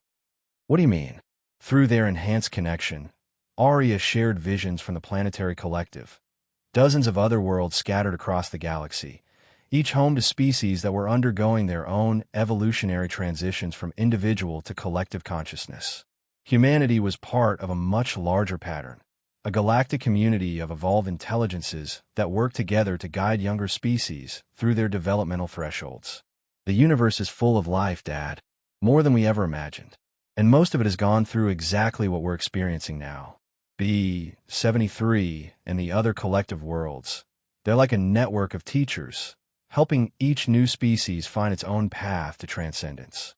"What do you mean?" Through their enhanced connection, Arya shared visions from the planetary collective, dozens of other worlds scattered across the galaxy, each home to species that were undergoing their own evolutionary transitions from individual to collective consciousness. Humanity was part of a much larger pattern, a galactic community of evolved intelligences that work together to guide younger species through their developmental thresholds. "The universe is full of life, Dad, more than we ever imagined. And most of it has gone through exactly what we're experiencing now. B-73 and the other collective worlds, they're like a network of teachers, helping each new species find its own path to transcendence."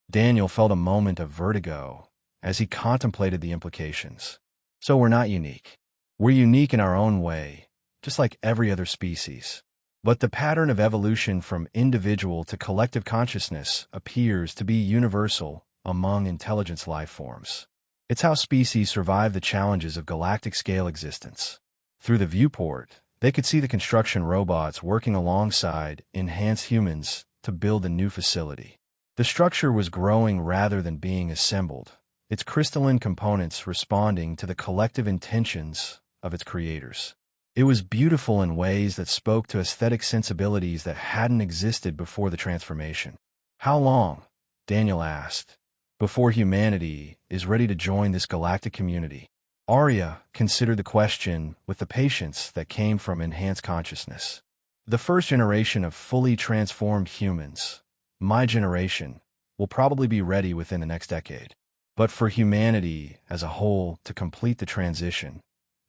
Daniel felt a moment of vertigo as he contemplated the implications. "So we're not unique. We're unique in our own way, just like every other species. But the pattern of evolution from individual to collective consciousness appears to be universal among intelligence life forms. It's how species survive the challenges of galactic-scale existence. Through the viewport, they could see the construction robots working alongside enhanced humans to build a new facility. The structure was growing rather than being assembled, its crystalline components responding to the collective intentions of its creators. It was beautiful in ways that spoke to aesthetic sensibilities that hadn't existed before the transformation. How long, Daniel asked, before humanity is ready to join this galactic community? Arya considered the question with the patience that came from enhanced consciousness. The first generation of fully transformed humans, my generation, will probably be ready within the next decade. But for humanity as a whole to complete the transition,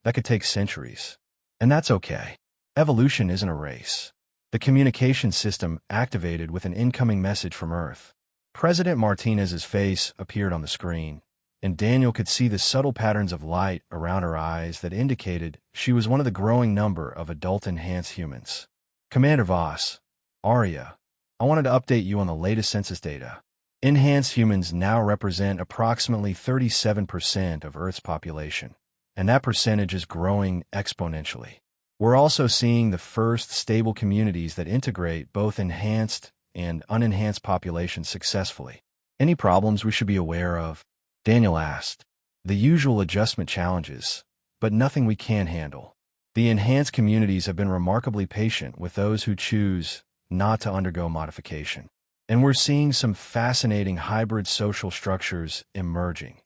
that could take centuries. And that's okay. Evolution isn't a race. The communication system activated with an incoming message from Earth. President Martinez's face appeared on the screen, and Daniel could see the subtle patterns of light around her eyes that indicated she was one of the growing number of adult-enhanced humans. Commander Voss, Arya, I wanted to update you on the latest census data. Enhanced humans now represent approximately 37% of Earth's population, and that percentage is growing exponentially. We're also seeing the first stable communities that integrate both enhanced and unenhanced populations successfully. Any problems we should be aware of? Daniel asked. The usual adjustment challenges, but nothing we can't handle. The enhanced communities have been remarkably patient with those who choose not to undergo modification. And we're seeing some fascinating hybrid social structures emerging.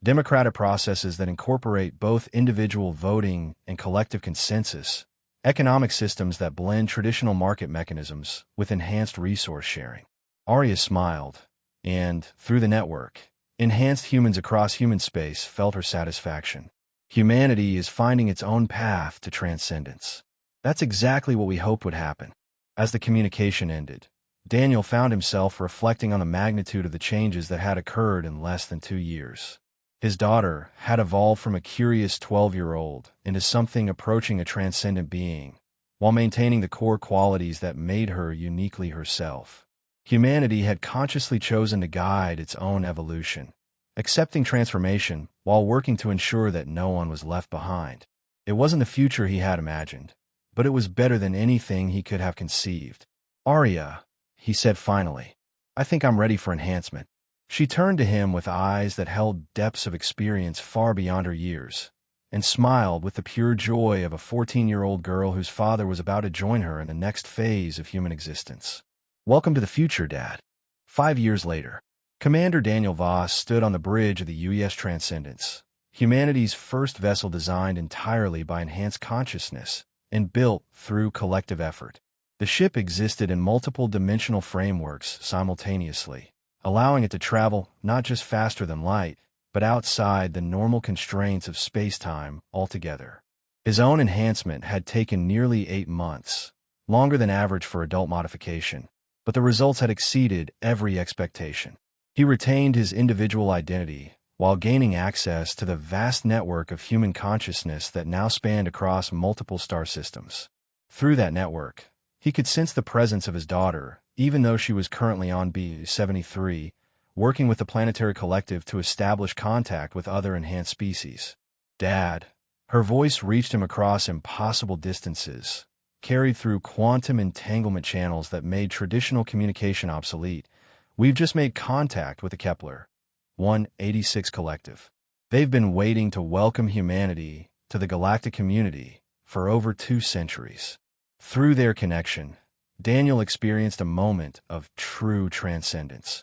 Democratic processes that incorporate both individual voting and collective consensus, economic systems that blend traditional market mechanisms with enhanced resource sharing. Arya smiled, and, through the network, enhanced humans across human space felt her satisfaction. Humanity is finding its own path to transcendence. That's exactly what we hoped would happen. As the communication ended, Daniel found himself reflecting on the magnitude of the changes that had occurred in less than 2 years. His daughter had evolved from a curious 12-year-old into something approaching a transcendent being, while maintaining the core qualities that made her uniquely herself. Humanity had consciously chosen to guide its own evolution, accepting transformation while working to ensure that no one was left behind. It wasn't the future he had imagined, but it was better than anything he could have conceived. Arya, he said finally, I think I'm ready for enhancement. She turned to him with eyes that held depths of experience far beyond her years, and smiled with the pure joy of a 14-year-old girl whose father was about to join her in the next phase of human existence. Welcome to the future, Dad. 5 years later, Commander Daniel Voss stood on the bridge of the UES Transcendence, humanity's first vessel designed entirely by enhanced consciousness and built through collective effort. The ship existed in multiple dimensional frameworks simultaneously, allowing it to travel not just faster than light, but outside the normal constraints of space-time altogether. His own enhancement had taken nearly 8 months, longer than average for adult modification, but the results had exceeded every expectation. He retained his individual identity while gaining access to the vast network of human consciousness that now spanned across multiple star systems. Through that network, he could sense the presence of his daughter, even though she was currently on B-73, working with the planetary collective to establish contact with other enhanced species. Dad, her voice reached him across impossible distances, carried through quantum entanglement channels that made traditional communication obsolete. We've just made contact with the Kepler 186 collective. They've been waiting to welcome humanity to the galactic community for over 2 centuries. Through their connection, Daniel experienced a moment of true transcendence.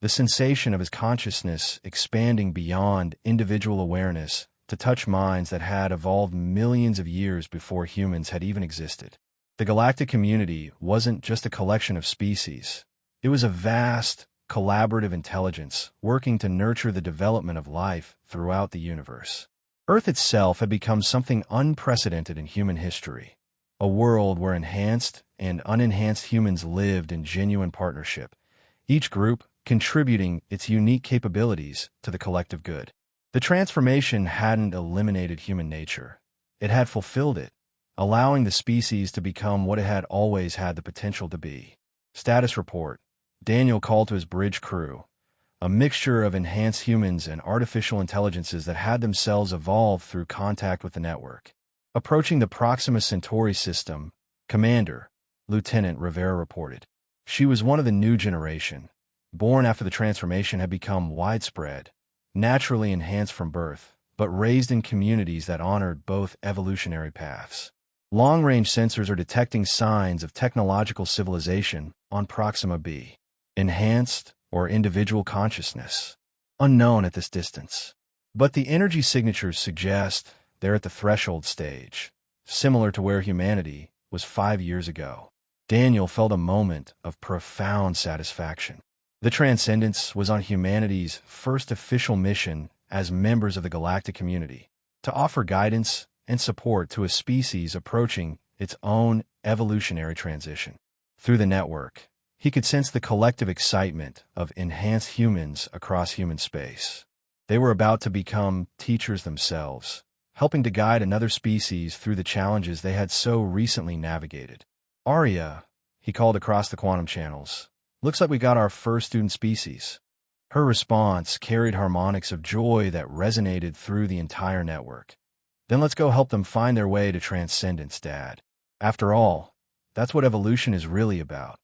The sensation of his consciousness expanding beyond individual awareness to touch minds that had evolved millions of years before humans had even existed. The galactic community wasn't just a collection of species. It was a vast, collaborative intelligence working to nurture the development of life throughout the universe. Earth itself had become something unprecedented in human history, a world where enhanced and unenhanced humans lived in genuine partnership, each group contributing its unique capabilities to the collective good. The transformation hadn't eliminated human nature. It had fulfilled it, allowing the species to become what it had always had the potential to be. Status report. Daniel called to his bridge crew. a mixture of enhanced humans and artificial intelligences that had themselves evolved through contact with the network. Approaching the Proxima Centauri system, Commander, Lieutenant Rivera reported. She was one of the new generation, born after the transformation had become widespread, naturally enhanced from birth, but raised in communities that honored both evolutionary paths. Long-range sensors are detecting signs of technological civilization on Proxima b. Enhanced or individual consciousness, unknown at this distance. But the energy signatures suggest they're at the threshold stage, similar to where humanity was 5 years ago. Daniel felt a moment of profound satisfaction. The Transcendence was on humanity's first official mission as members of the Galactic community, to offer guidance and support to a species approaching its own evolutionary transition. Through the network, he could sense the collective excitement of enhanced humans across human space. They were about to become teachers themselves, helping to guide another species through the challenges they had so recently navigated. "Arya," he called across the quantum channels, "looks like we got our first student species." Her response carried harmonics of joy that resonated through the entire network. "Then let's go help them find their way to transcendence, Dad. After all, that's what evolution is really about,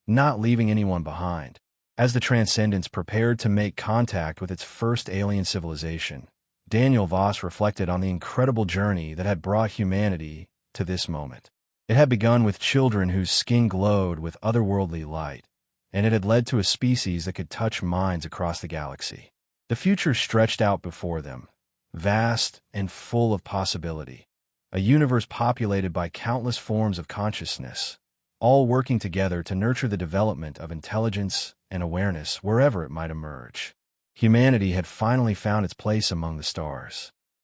not leaving anyone behind." As the Transcendence prepared to make contact with its first alien civilization, Daniel Voss reflected on the incredible journey that had brought humanity to this moment. It had begun with children whose skin glowed with otherworldly light, and it had led to a species that could touch minds across the galaxy. The future stretched out before them, vast and full of possibility, a universe populated by countless forms of consciousness, all working together to nurture the development of intelligence and awareness wherever it might emerge. Humanity had finally found its place among the stars.